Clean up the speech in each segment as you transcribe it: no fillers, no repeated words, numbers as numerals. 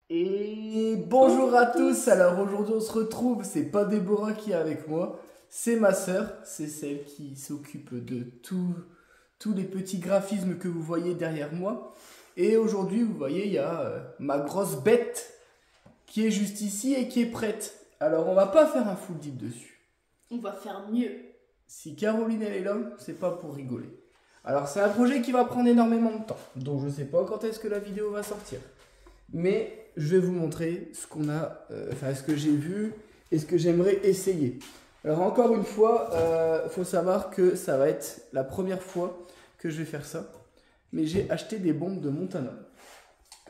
Et bonjour à tous, alors aujourd'hui on se retrouve, c'est pas Déborah qui est avec moi, c'est ma sœur, c'est celle qui s'occupe de tous les petits graphismes que vous voyez derrière moi. Et aujourd'hui vous voyez il y a ma grosse bête qui est juste ici et qui est prête. Alors on va pas faire un full deep dessus. On va faire mieux. Si Caroline elle est là, c'est pas pour rigoler. Alors c'est un projet qui va prendre énormément de temps, donc je sais pas quand est-ce que la vidéo va sortir. Mais je vais vous montrer ce qu'on a, ce que j'ai vu et ce que j'aimerais essayer. Alors encore une fois, faut savoir que ça va être la première fois que je vais faire ça. Mais j'ai acheté des bombes de Montana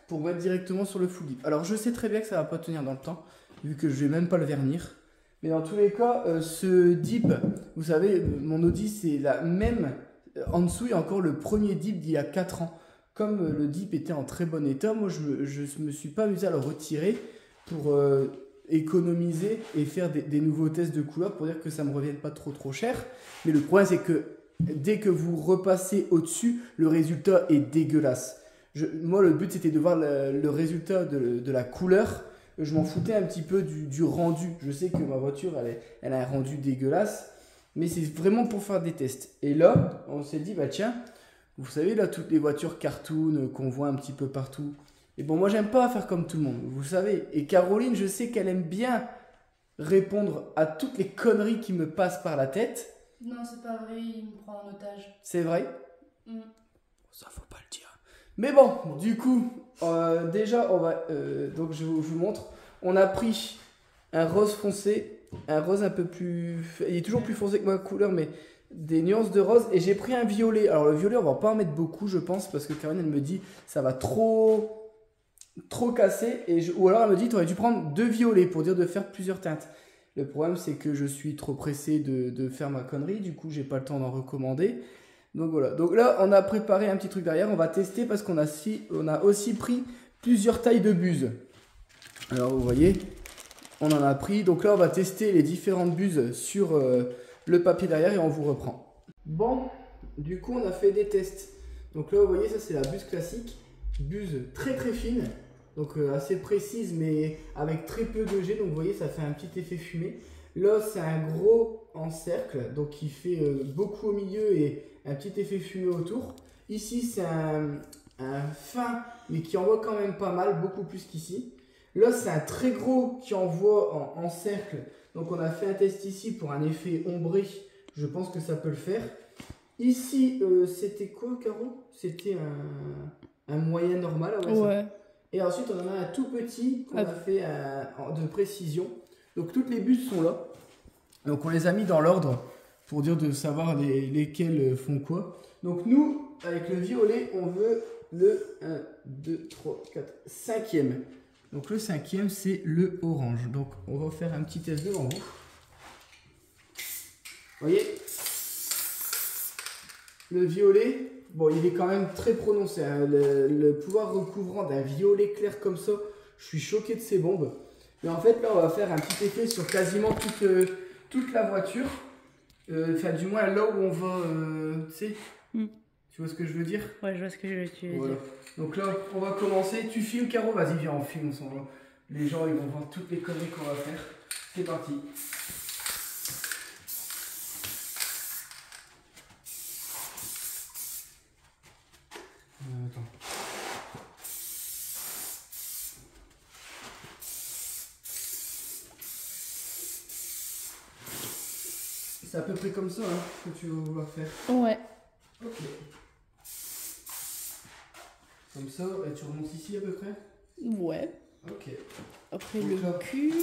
pour mettre directement sur le full dip. Alors je sais très bien que ça va pas tenir dans le temps, vu que je vais même pas le vernir. Mais dans tous les cas, ce dip, vous savez, mon Audi c'est la même. En dessous, il y a encore le premier dip d'il y a 4 ans. Comme le dip était en très bon état, moi je me suis pas amusé à le retirer pour économiser et faire des nouveaux tests de couleur pour dire que ça me revienne pas trop cher. Mais le problème c'est que dès que vous repassez au-dessus, le résultat est dégueulasse. Moi le but c'était de voir le résultat de la couleur. Je m'en foutais un petit peu du rendu. Je sais que ma voiture elle a un rendu dégueulasse. Mais c'est vraiment pour faire des tests. Et là, on s'est dit, bah tiens, vous savez, là, toutes les voitures cartoon qu'on voit un petit peu partout. Et bon, moi, j'aime pas faire comme tout le monde, vous savez. Et Caroline, je sais qu'elle aime bien répondre à toutes les conneries qui me passent par la tête. Non, c'est pas vrai, il me prend en otage. C'est vrai? Mm. Ça, faut pas le dire. Mais bon, du coup, déjà, on va. Donc, je vous montre. On a pris un rose foncé. Un rose un peu plus... Il est toujours plus foncé que ma couleur, mais des nuances de rose. Et j'ai pris un violet. Alors le violet, on va pas en mettre beaucoup, je pense, parce que Caroline, elle me dit, ça va trop casser. Ou alors elle me dit, tu aurais dû prendre 2 violets pour dire de faire plusieurs teintes. Le problème, c'est que je suis trop pressé de faire ma connerie. Du coup, j'ai pas le temps d'en recommander. Donc voilà. Donc là, on a préparé un petit truc derrière. On va tester parce qu'on a aussi pris plusieurs tailles de buse. Alors vous voyez... On en a pris, donc là on va tester les différentes buses sur le papier derrière et on vous reprend. Bon, du coup on a fait des tests. Donc là vous voyez, ça c'est la buse classique, buse très fine, donc assez précise mais avec très peu de jet, donc vous voyez ça fait un petit effet fumé. Là c'est un gros en cercle, donc qui fait beaucoup au milieu et un petit effet fumé autour. Ici c'est un fin mais qui envoie quand même pas mal, beaucoup plus qu'ici. Là, c'est un très gros qui envoie en cercle. Donc, on a fait un test ici pour un effet ombré. Je pense que ça peut le faire. Ici, c'était quoi, Caro? C'était un moyen normal. Ouais. Et ensuite, on en a un tout petit qu'on a fait de précision. Donc, toutes les buses sont là. Donc, on les a mis dans l'ordre pour dire de savoir lesquelles font quoi. Donc, nous, avec le violet, on veut le 1, 2, 3, 4, 5e. Donc le 5e, c'est le orange. Donc on va faire un petit test devant vous. Vous voyez, le violet, bon il est quand même très prononcé. Hein. Le pouvoir recouvrant d'un violet clair comme ça, je suis choqué de ces bombes. Mais en fait là on va faire un petit effet sur quasiment toute la voiture. Enfin du moins là où on va, tu sais. Tu vois ce que je veux dire? Ouais, je vois ce que je veux dire. Voilà. Donc là, on va commencer. Tu filmes, Caro? Vas-y, viens, on filme ensemble. Les gens, ils vont voir toutes les conneries qu'on va faire. C'est parti. Attends. C'est à peu près comme ça hein, que tu vas vouloir faire. Ouais. Ok. Comme ça, et tu remontes ici à peu près? Ouais. Ok. Après donc le là, cul.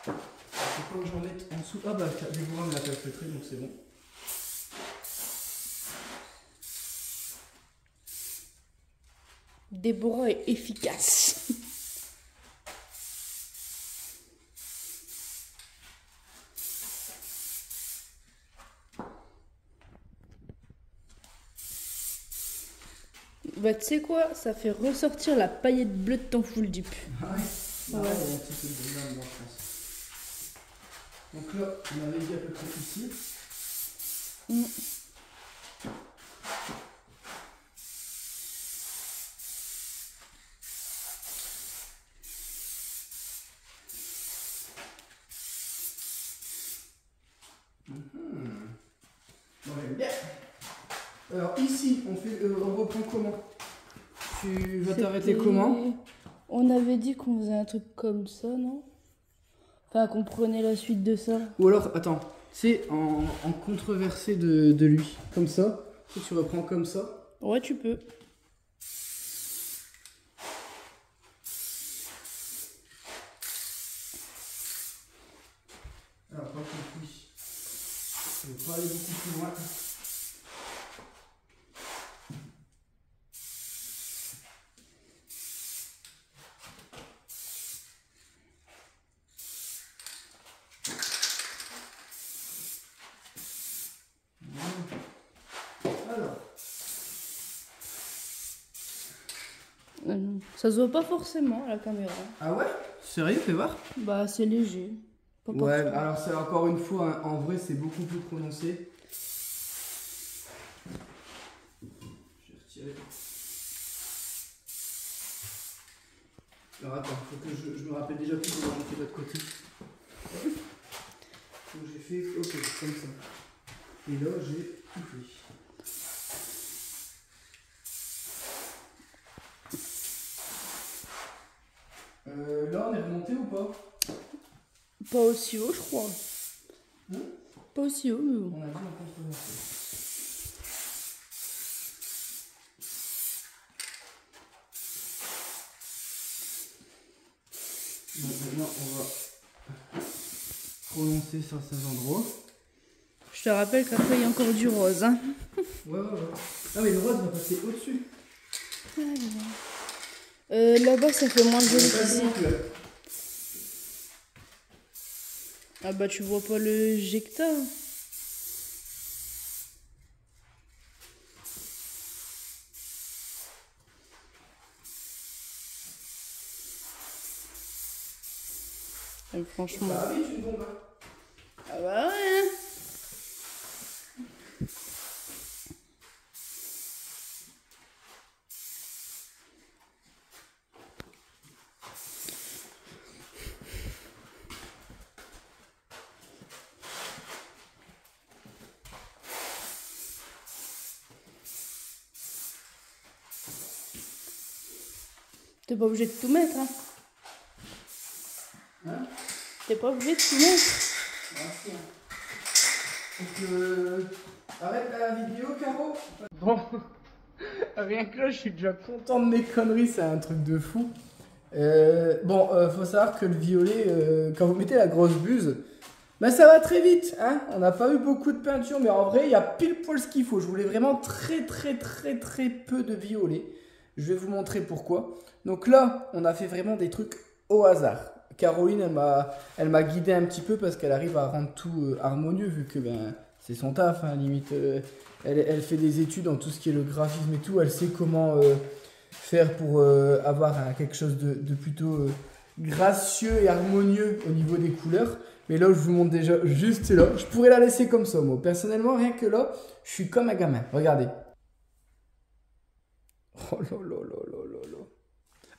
Faut pas que j'en mette en dessous. Ah bah, Déborah me l'a calfeutré, donc c'est bon. Déborah est efficace. Bah tu sais quoi, ça fait ressortir la paillette bleue de ton full dip. Ah ouais. Il y a un petit peu de blanc dedans, je pense. Donc là, on avait dit à peu près ici. Alors ici, on reprend comment? Tu vas t'arrêter comment? On avait dit qu'on faisait un truc comme ça, non? Enfin, qu'on prenait la suite de ça. Ou alors, attends, c'est en contreversé de lui, comme ça. Tu reprends comme ça. Ouais, tu peux. Alors, pas compris. Je vais pas aller beaucoup plus loin. Alors. Ça se voit pas forcément à la caméra. Ah ouais? Sérieux, fais voir? Bah, c'est léger. Pas Ouais, partout. alors c'est encore une fois, hein, en vrai, c'est beaucoup plus prononcé. Je vais retirer. Alors attends, faut que je me rappelle déjà plus comment j'ai fait de l'autre côté. Donc j'ai fait, ok, comme ça. Et là, j'ai tout fait. Là, on est remonté ou pas? Pas aussi haut, je crois. Pas aussi haut, mais bon. On a dit en contreversé. Maintenant, on va prononcer certains endroits. Je te rappelle qu'après, il y a encore du rose. Hein. Ouais. Ah, mais le rose va passer au-dessus. Là-bas, ça fait moins joli qu'ici. Ah bah, tu vois pas le jecta. Et franchement. Ça va vite, une bombe. Ah bah ouais. T'es pas obligé de tout mettre, hein. Hein? T'es pas obligé de tout mettre. Merci. Donc, arrête la vidéo, Caro. Bon, rien que là, je suis déjà content de mes conneries, c'est un truc de fou. Faut savoir que le violet, quand vous mettez la grosse buse, ben ça va très vite, hein. On n'a pas eu beaucoup de peinture, mais en vrai, il y a pile poil ce qu'il faut. Je voulais vraiment très peu de violet. Je vais vous montrer pourquoi. Donc là, on a fait vraiment des trucs au hasard. Caroline, elle m'a guidé un petit peu parce qu'elle arrive à rendre tout harmonieux vu que ben, c'est son taf, hein, limite. Elle fait des études en tout ce qui est le graphisme et tout. Elle sait comment faire pour avoir quelque chose de plutôt gracieux et harmonieux au niveau des couleurs. Mais là, je vous montre déjà juste là. Je pourrais la laisser comme ça, moi. Personnellement, rien que là, je suis comme un gamin. Regardez. Oh là là là là là là.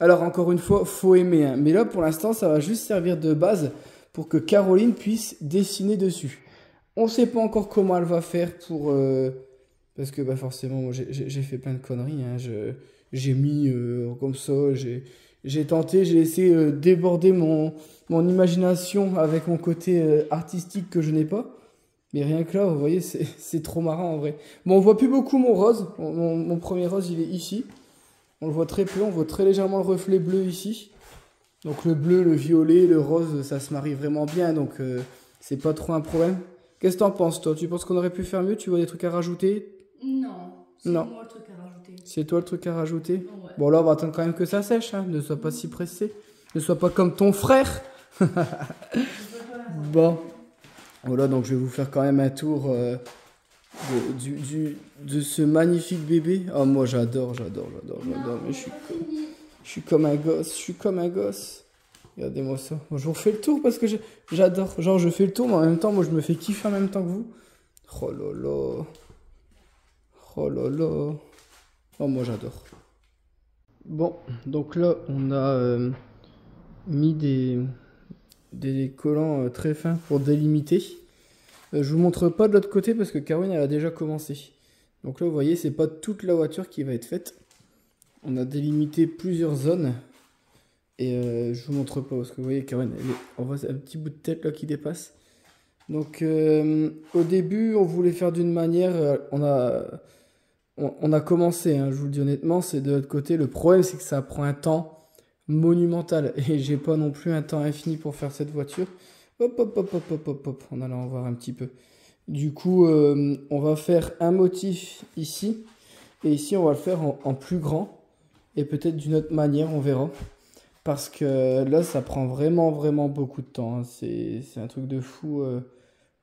Alors, encore une fois, faut aimer. Hein. Mais là, pour l'instant, ça va juste servir de base pour que Caroline puisse dessiner dessus. On ne sait pas encore comment elle va faire pour... parce que bah, forcément, moi, j'ai fait plein de conneries. Hein. J'ai mis comme ça, j'ai tenté, j'ai laissé déborder mon imagination avec mon côté artistique que je n'ai pas. Mais rien que là, vous voyez, c'est trop marrant en vrai. Bon, on voit plus beaucoup mon rose. Mon premier rose, il est ici. On le voit très peu, on voit très légèrement le reflet bleu ici. Donc le bleu, le violet, le rose, ça se marie vraiment bien. Donc c'est pas trop un problème. Qu'est-ce que t'en penses, toi? Tu penses qu'on aurait pu faire mieux? Tu vois des trucs à rajouter? Non, c'est Non. moi le truc à rajouter. C'est toi le truc à rajouter? Ouais. Bon, là, on va attendre quand même que ça sèche. Hein. Ne sois pas si pressé. Ne sois pas comme ton frère. Bon. Voilà, donc je vais vous faire quand même un tour de ce magnifique bébé. Oh, moi, j'adore. Mais je suis comme un gosse. Regardez-moi ça. Moi, je vous refais le tour parce que j'adore. Genre, je fais le tour, mais en même temps, moi, je me fais kiffer en même temps que vous. Oh là là. Oh là là. Oh, moi, j'adore. Bon, donc là, on a mis des collants très fins pour délimiter. Je vous montre pas de l'autre côté parce que Caroline, elle a déjà commencé. Donc là, vous voyez, c'est pas toute la voiture qui va être faite. On a délimité plusieurs zones. Et je vous montre pas parce que vous voyez, Karen, on voit un petit bout de tête là qui dépasse. Donc au début, on voulait faire d'une manière. On a commencé, hein, je vous le dis honnêtement, c'est de l'autre côté. Le problème, c'est que ça prend un temps monumental. Et j'ai pas non plus un temps infini pour faire cette voiture. Hop, hop, hop, hop, hop, hop, hop. On allait en voir un petit peu. Du coup, on va faire un motif ici. Et ici, on va le faire en plus grand. Et peut-être d'une autre manière, on verra. Parce que là, ça prend vraiment, vraiment beaucoup de temps. Hein. C'est un truc de fou.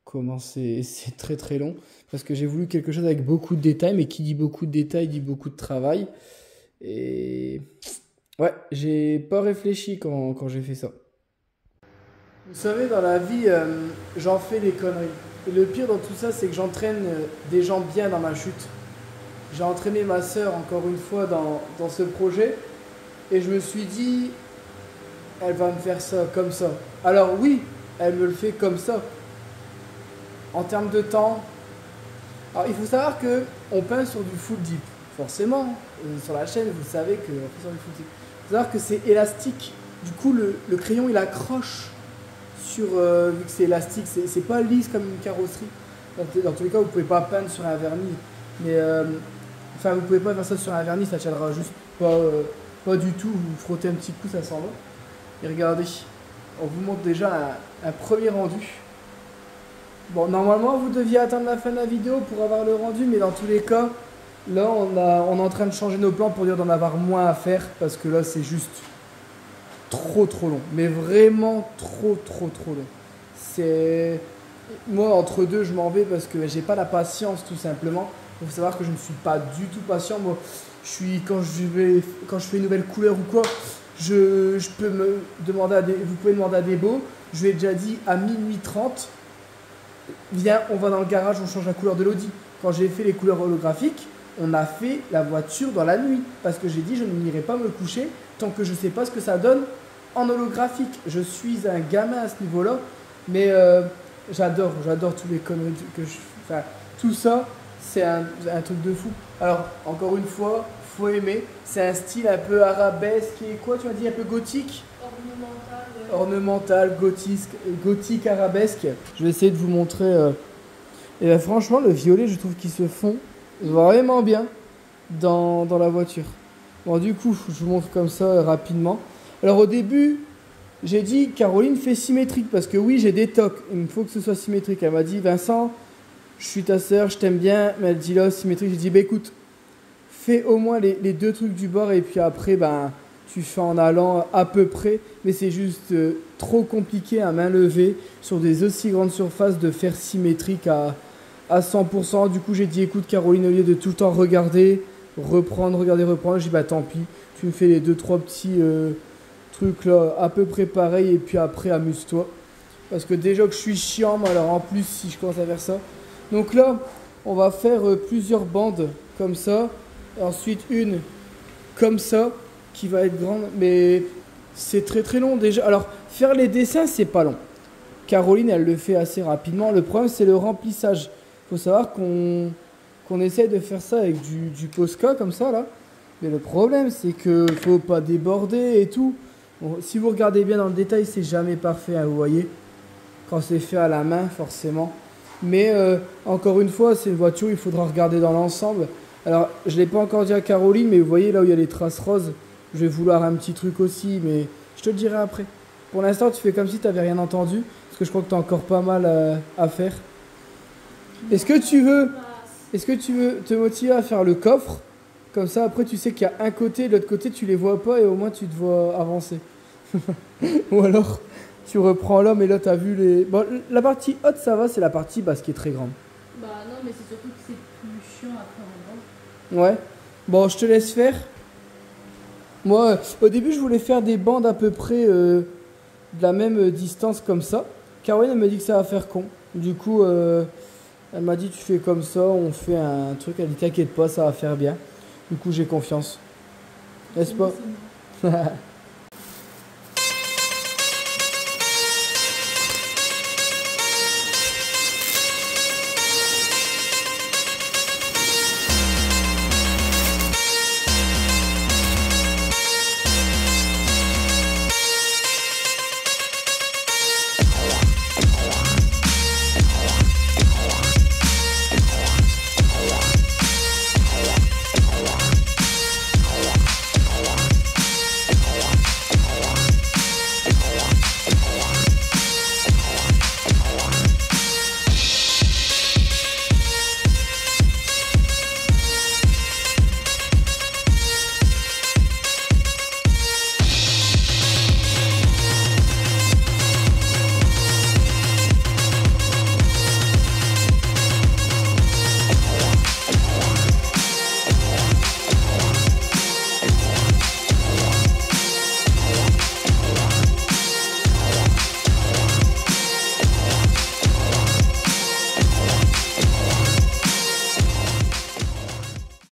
Comment c'est très, très long. Parce que j'ai voulu quelque chose avec beaucoup de détails. Mais qui dit beaucoup de détails, dit beaucoup de travail. Et ouais, j'ai pas réfléchi quand j'ai fait ça. Vous savez, dans la vie, j'en fais des conneries. Et le pire dans tout ça, c'est que j'entraîne des gens bien dans ma chute. J'ai entraîné ma sœur encore une fois dans ce projet. Et je me suis dit, elle va me faire ça comme ça. Alors oui, elle me le fait comme ça. En termes de temps. Alors il faut savoir qu'on peint sur du full deep. Forcément, sur la chaîne, vous savez qu'on fait sur du full deep. Il faut savoir que c'est élastique. Du coup, le crayon, il accroche sur... vu que c'est élastique, c'est pas lisse comme une carrosserie. Dans tous les cas, vous pouvez pas peindre sur un vernis. Mais... Enfin, vous pouvez pas faire ça sur un vernis, ça tiendra juste pas du tout. Vous frottez un petit coup, ça s'en va. Et regardez, on vous montre déjà un premier rendu. Bon, normalement, vous deviez attendre la fin de la vidéo pour avoir le rendu, mais dans tous les cas, là, on est en train de changer nos plans pour dire d'en avoir moins à faire, parce que là, c'est juste trop long. Mais vraiment trop long. C'est... Moi, entre deux, je m'en vais parce que j'ai pas la patience, tout simplement. Il faut savoir que je ne suis pas du tout patient. Moi, quand je fais une nouvelle couleur ou quoi, je peux me demander vous pouvez demander à Debo. Je lui ai déjà dit à minuit 30, viens, on va dans le garage, on change la couleur de l'Audi. Quand j'ai fait les couleurs holographiques, on a fait la voiture dans la nuit. Parce que j'ai dit, je n'irai pas me coucher tant que je ne sais pas ce que ça donne en holographique. Je suis un gamin à ce niveau-là. Mais j'adore tous les conneries que je fais. Enfin, tout ça. C'est un truc de fou. Alors, encore une fois, faut aimer. C'est un style un peu arabesque et quoi, tu as dit, un peu gothique? Ornemental, gothique, arabesque. Je vais essayer de vous montrer. Et ben, franchement, le violet, je trouve qu'ils se font vraiment bien dans la voiture. Bon, du coup, je vous montre comme ça rapidement. Alors, au début, j'ai dit, Caroline, fais symétrique. Parce que oui, j'ai des tocs. Il me faut que ce soit symétrique. Elle m'a dit, Vincent... Je suis ta sœur, je t'aime bien, mais elle dit là, symétrique. J'ai dit, bah écoute, fais au moins les deux trucs du bord et puis après, ben, tu fais en allant à peu près. Mais c'est juste trop compliqué à main levée sur des aussi grandes surfaces de faire symétrique à 100%. Du coup, j'ai dit, écoute, Caroline, au lieu de tout le temps regarder, reprendre, j'ai dit, bah tant pis, tu me fais les 2-3 petits trucs là, à peu près pareil et puis après, amuse-toi. Parce que déjà que je suis chiant, mais alors en plus, si je commence à faire ça. Donc là, on va faire plusieurs bandes comme ça. Et ensuite, une comme ça, qui va être grande. Mais c'est très long déjà. Alors, faire les dessins, c'est pas long. Caroline, elle le fait assez rapidement. Le problème, c'est le remplissage. Il faut savoir qu'on essaye de faire ça avec du Posca comme ça, là. Mais le problème, c'est qu'il ne faut pas déborder et tout. Bon, si vous regardez bien dans le détail, c'est jamais parfait, hein, vous voyez. Quand c'est fait à la main, forcément. Mais encore une fois, c'est une voiture, il faudra regarder dans l'ensemble. Alors, je ne l'ai pas encore dit à Caroline, mais vous voyez là où il y a les traces roses, je vais vouloir un petit truc aussi, mais je te le dirai après. Pour l'instant, tu fais comme si tu n'avais rien entendu, parce que je crois que tu as encore pas mal à faire. Est-ce que tu veux te motiver à faire le coffre? Comme ça, après, tu sais qu'il y a un côté, de l'autre côté, tu les vois pas et au moins, tu te vois avancer. Ou alors... Tu reprends l'homme et là t'as vu les... Bon, la partie haute ça va, c'est la partie basse qui est très grande. Bah non, mais c'est surtout que c'est plus chiant après en bas. Ouais. Bon, je te laisse faire. Moi, au début je voulais faire des bandes à peu près de la même distance comme ça. Caroline elle me dit que ça va faire con. Du coup, elle m'a dit tu fais comme ça, on fait un truc. Elle dit t'inquiète pas, ça va faire bien. Du coup j'ai confiance. N'est-ce pas?